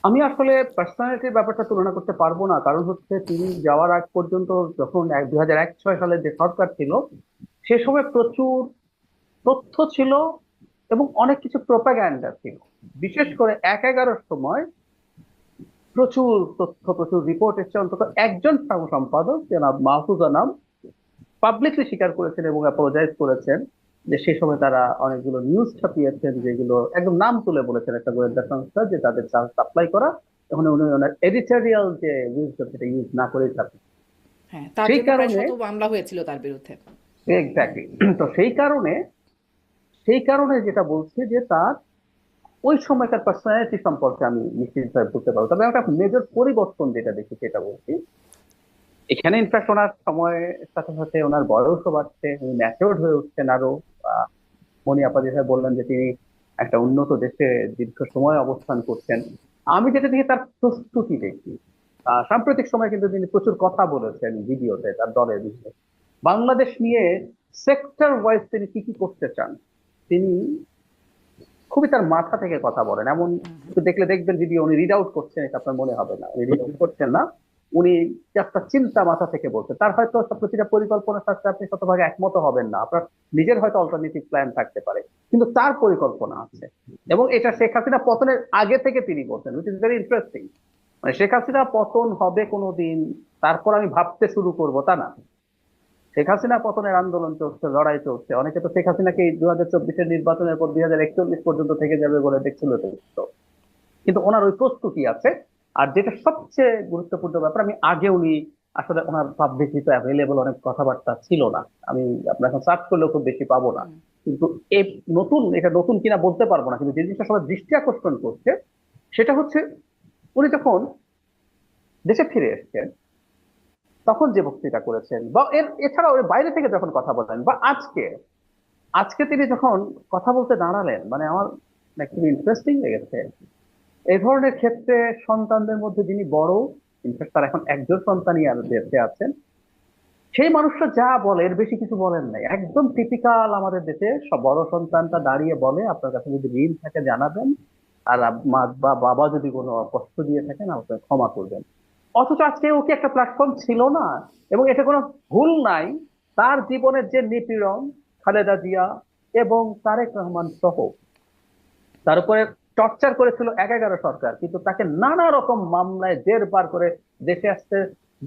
আমি আসলে পার্সোনালিটির ব্যাপারটা তুলনা করতে পারবো না, কারণ হচ্ছে তিনি যাওয়ার আগ পর্যন্ত যখন 2001-06 সালে যে সরকার ছিল, সে সময় প্রচুর তথ্য ছিল এবং অনেক কিছু প্রোপাগ্যান্ডা ছিল। বিশেষ করে 1-11-র সময় প্রচুর তথ্য, প্রচুর রিপোর্ট এসেছে। অন্তত একজন সম্পাদক জনাব মাহফুজ আনাম পাবলিকলি স্বীকার করেছেন এবং অ্যাপোলোজাইজ করেছেন যে সে সময় তারা অনেকগুলো নিউজ ছাপিয়েছেন, হুম। যেগুলো একদম নাম তুলে বলেছেন একটা গোয়েন্দা সংস্থা যে তাদের সাপ্লাই করা, তখন উনি ওনার এডিটোরিয়াল যে ইউজ, সেটা ইউজ না করেই থাকেন। হ্যাঁ, তার সেই জন্য প্রায় কারণে, শত মামলা হয়েছিল তার বিরুদ্ধে। এক্স্যাক্টলি, তো সেই কারণে যেটা বলছি যে তার ওই সময়কার পার্সোনালিটি সম্পর্কে আমি নিশ্চিতভাবে বলতে পারবো। তবে একটা মেজর পরিবর্তন যেটা দেখি সেটা বলছি, এখানে ইনফ্যাক্ট ওনার সময়ের সাথে সাথে ওনার বয়সও বাড়ছে, উনি ম্যাচিওর্ড হয়ে উঠছেন আরো। আহ, মনি আপা যেভাবে বললেন যে তিনি একটা উন্নত দেশে দীর্ঘ সময় অবস্থান করছেন, আমি যেটা দেখি তার প্রস্তুতি দেখি। সাম্প্রতিক সময় কিন্তু তিনি প্রচুর কথা বলেছেন ভিডিওতে তার দলের বিষয়ে বাংলাদেশ নিয়ে, সেক্টর ওয়াইজ তিনি কি কি করতে চান। তিনি খুবই তার মাথা থেকে কথা বলেন, এমন একটু দেখলে দেখবেন ভিডিও উনি রিড আউট করছেন, এটা আপনার মনে হবে না উনি রিড আউট করছেন না। উনি একটা চিন্তা মাথা থেকে বলছেন। তার হয়তো প্রতিটা পরিকল্পনার সাথে আপনি শতভাগ একমত হবেন না, আপনার নিজের হয়তো অল্টারনেটিভ প্ল্যান থাকতে পারে, কিন্তু তার পরিকল্পনা আছে। এবং এটা শেখ হাসিনা পতনের আগে থেকে তিনি বলছেন, উইচ ইজ ভেরি ইন্টারেস্টিং। মানে শেখ হাসিনা পতন হবে কোনোদিন, তারপর আমি ভাবতে শুরু করব, তা না। শেখ হাসিনা পতনের আন্দোলন চলছে, লড়াই চলছে। অনেকে তো শেখ হাসিনাকে 2024-এর নির্বাচনের পর 2041 পর্যন্ত থেকে যাবে বলে দেখছিল তো, কিন্তু ওনার ওই প্রস্তুতি আছে। আর যেটা সবচেয়ে গুরুত্বপূর্ণ ব্যাপার, আমি আগে উনি আসলে ওনার পাবলিকলি তো অ্যাভেলেবল অনেক কথাবার্তা ছিল না, আমি আপনার এখন সার্চ করলেও খুব বেশি পাবো না। হুম। কিন্তু এই নতুন, এটা নতুন কিনা বলতে পারবো না, কিন্তু যে জিনিসটা সবার দৃষ্টি আকর্ষণ করছে সেটা হচ্ছে উনি যখন দেশে ফিরে এসেছেন তখন যে বক্তৃতা করেছেন, বা এছাড়াও এর বাইরে থেকে যখন কথা বলেন, বা আজকে আজকে তিনি যখন কথা বলতে দাঁড়ালেন, মানে আমার খুবই ইন্টারেস্টিং লেগেছে। এই ধরনের ক্ষেত্রে সন্তানদের মধ্যে যিনি বড়, ইনফ্যাক্ট তার এখন একজন সন্তানই আর দেশে আছেন, সেই মানুষটা যা বলে এর বেশি কিছু বলেন নাই। একদম টিপিক্যাল আমাদের দেশে সব বড় সন্তানটা দাঁড়িয়ে বলে, আপনার কাছে যদি ঋণ থাকে জানাবেন, আর মা বা বাবা যদি কোনো কষ্ট দিয়ে থাকেন আমাকে ক্ষমা করবেন। অথচ আজকে ওকে একটা প্ল্যাটফর্ম ছিল না, এবং এটা কোনো ভুল নাই। তার জীবনের যে নিপীড়ন, খালেদা জিয়া এবং তারেক রহমান সহ তার উপরে টর্চার করেছিল 1-11 সরকার, কিন্তু তাকে নানা রকম মামলায় জের পার করে দেশে আসতে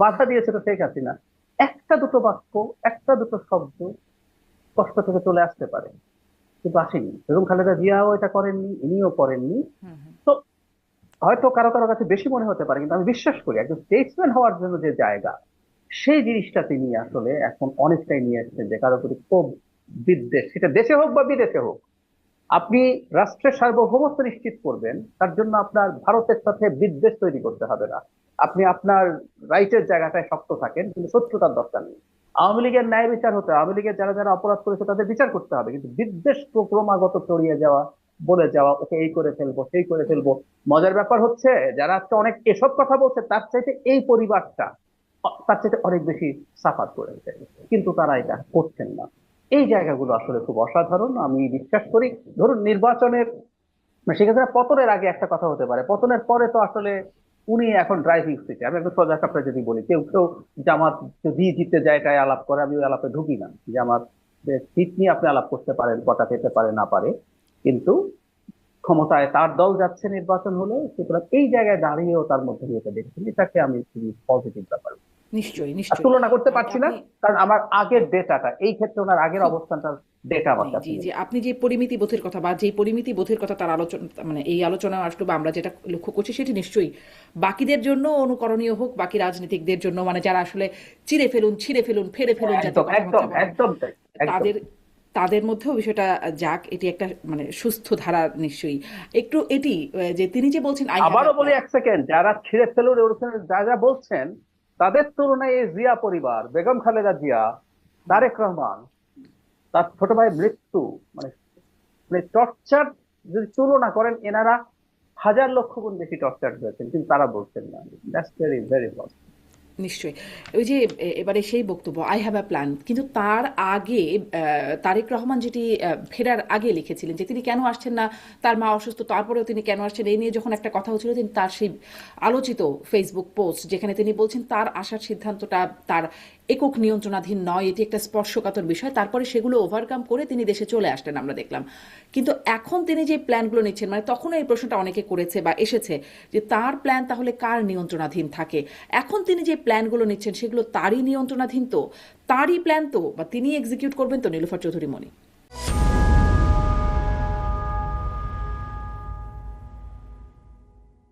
বাধা দিয়েছিল শেখ হাসিনা। একটা দুটো বাক্য, একটা দুটো শব্দ কষ্ট থেকে চলে আসতে পারে, কিন্তু আসেনি। এবং খালেদা জিয়াও এটা করেননি, ইনিও করেননি। হুম। হুম। তো হয়তো কারো কারো কাছে বেশি মনে হতে পারে, কিন্তু আমি বিশ্বাস করি একজন স্টেটসম্যান হওয়ার জন্য যে জায়গা, সেই জিনিসটা তিনি আসলে এখন অনেকটাই নিয়ে এসেছেন, যে কারো প্রতি ক্ষোভ, বিদ্বেষ, সেটা দেশে হোক বা বিদেশে হোক। আপনি রাষ্ট্রের সার্বভৌমত্ব নিশ্চিত করবেন, তার জন্য আপনার ভারতের সাথে বিদ্বেষ তৈরি করতে হবে না। আপনি আপনার রাইটের জায়গাটায় শক্ত থাকেন, কিন্তু শত্রুতার দরকার নেই। আওয়ামী লীগের ন্যায় বিচার হতে, আওয়ামী লীগের যারা যারা অপরাধ করেছে তাদের বিচার করতে হবে, কিন্তু বিদ্বেষ ক্রমাগত ছড়িয়ে যাওয়া, বলে যাওয়া ওকে এই করে ফেলবো সেই করে হুম। ফেলবো। মজার ব্যাপার হচ্ছে যারা আজকে অনেক এসব কথা বলছে তার চাইতে এই পরিবারটা তার চাইতে অনেক বেশি সাফার করেছে, কিন্তু তারা এটা করছেন না। এই জায়গাগুলো আসলে খুব অসাধারণ, আমি বিশ্বাস করি। ধরুন নির্বাচনের, সেক্ষেত্রে পতনের আগে একটা কথা হতে পারে, পতনের পরে তো আসলে উনি এখন ড্রাইভিং সিটে। আমি একটু সোজা সাপটা যদি বলি, কেউ কেউ জামাত যদি জিতে যায় তাই আলাপ করে, আমি ওই আলাপে ঢুকি না। জামাত সিট নিয়ে আপনি আলাপ করতে পারেন, কটা পেতে পারে না পারে, কিন্তু ক্ষমতায় তার দল যাচ্ছে নির্বাচন হলে, সুতরাং এই জায়গায় দাঁড়িয়েও তার মধ্যে দিয়ে এটা দেখছি, এটাকে আমি খুবই পজিটিভ ব্যাপার। নিশ্চয়ই, আর নিশ্চয়ই। তুলনা করতে আর পারছি না, আপনি কারণ আমার আগের ডেটাটা, এই ক্ষেত্রে ওনার আগের খুব অবস্থানটার ডেটা আমার নেই। কাছে জি, নেই। জি। আপনি যে পরিমিতি বোধের কথা বা যেই পরিমিতি বোধের কথা তার আলোচনা, মানে এই আলোচনা আসলো বা আমরা যেটা লক্ষ্য করছি সেটি নিশ্চয়ই বাকিদের জন্য অনুকরণীয় হোক, বাকি রাজনীতিকদের জন্য, মানে যারা আসলে চিড়ে ফেলুন, ছিঁড়ে ফেলুন, ফেড়ে ফেলুন জাতীয় একদম একদম কথাবার্তা বলেন, একদম তাই, একদম। তাদের তাদের মধ্যেও বিষয়টা যাক, এটি একটা মানে সুস্থ ধারা নিশ্চয়ই। একটু এটি যে তিনি যে বলছেন আই হ্যাভ আবারও এ বলি প্ল্যান। এক সেকেন্ড, যারা ছিঁড়ে ফেলুন ওরকম যা যা বলছেন, তাদের তুলনায় এই জিয়া পরিবার, বেগম খালেদা জিয়া, তারেক রহমান, তার ছোট ভাই মৃত্যু, মানে মানে টর্চার যদি তুলনা করেন, এনারা হাজার লক্ষ গুণ বেশি টর্চার হয়েছেন, কিন্তু তারা বলছেন না। That's very very positive. নিশ্চয়ই। ওই যে এবারে সেই বক্তব্য আই হ্যাভ আ প্ল্যান, কিন্তু তার আগে তারেক রহমান যেটি ফেরার আগে লিখেছিলেন যে তিনি কেন আসছেন না, তার মা অসুস্থ তারপরেও তিনি কেন আসছেন, এই নিয়ে যখন একটা কথা হচ্ছিল, তিনি তার সেই আলোচিত ফেসবুক পোস্ট যেখানে তিনি বলছেন তার আসার সিদ্ধান্তটা তার একক নিয়ন্ত্রণাধীন নয়, এটি একটা স্পর্শকাতর বিষয়, তারপরে সেগুলো ওভারকাম করে তিনি দেশে চলে আসলেন আমরা দেখলাম। কিন্তু এখন তিনি যে প্ল্যানগুলো নিচ্ছেন, মানে তখনও এই প্রশ্নটা অনেকে করেছে বা এসেছে যে তার প্ল্যান তাহলে কার নিয়ন্ত্রণাধীন থাকে, এখন তিনি যে প্ল্যানগুলো নিচ্ছেন সেগুলো তারই নিয়ন্ত্রণাধীন, তো তারই প্ল্যান তো, বা তিনি এক্সিকিউট করবেন তো নীলুফার চৌধুরী মনি?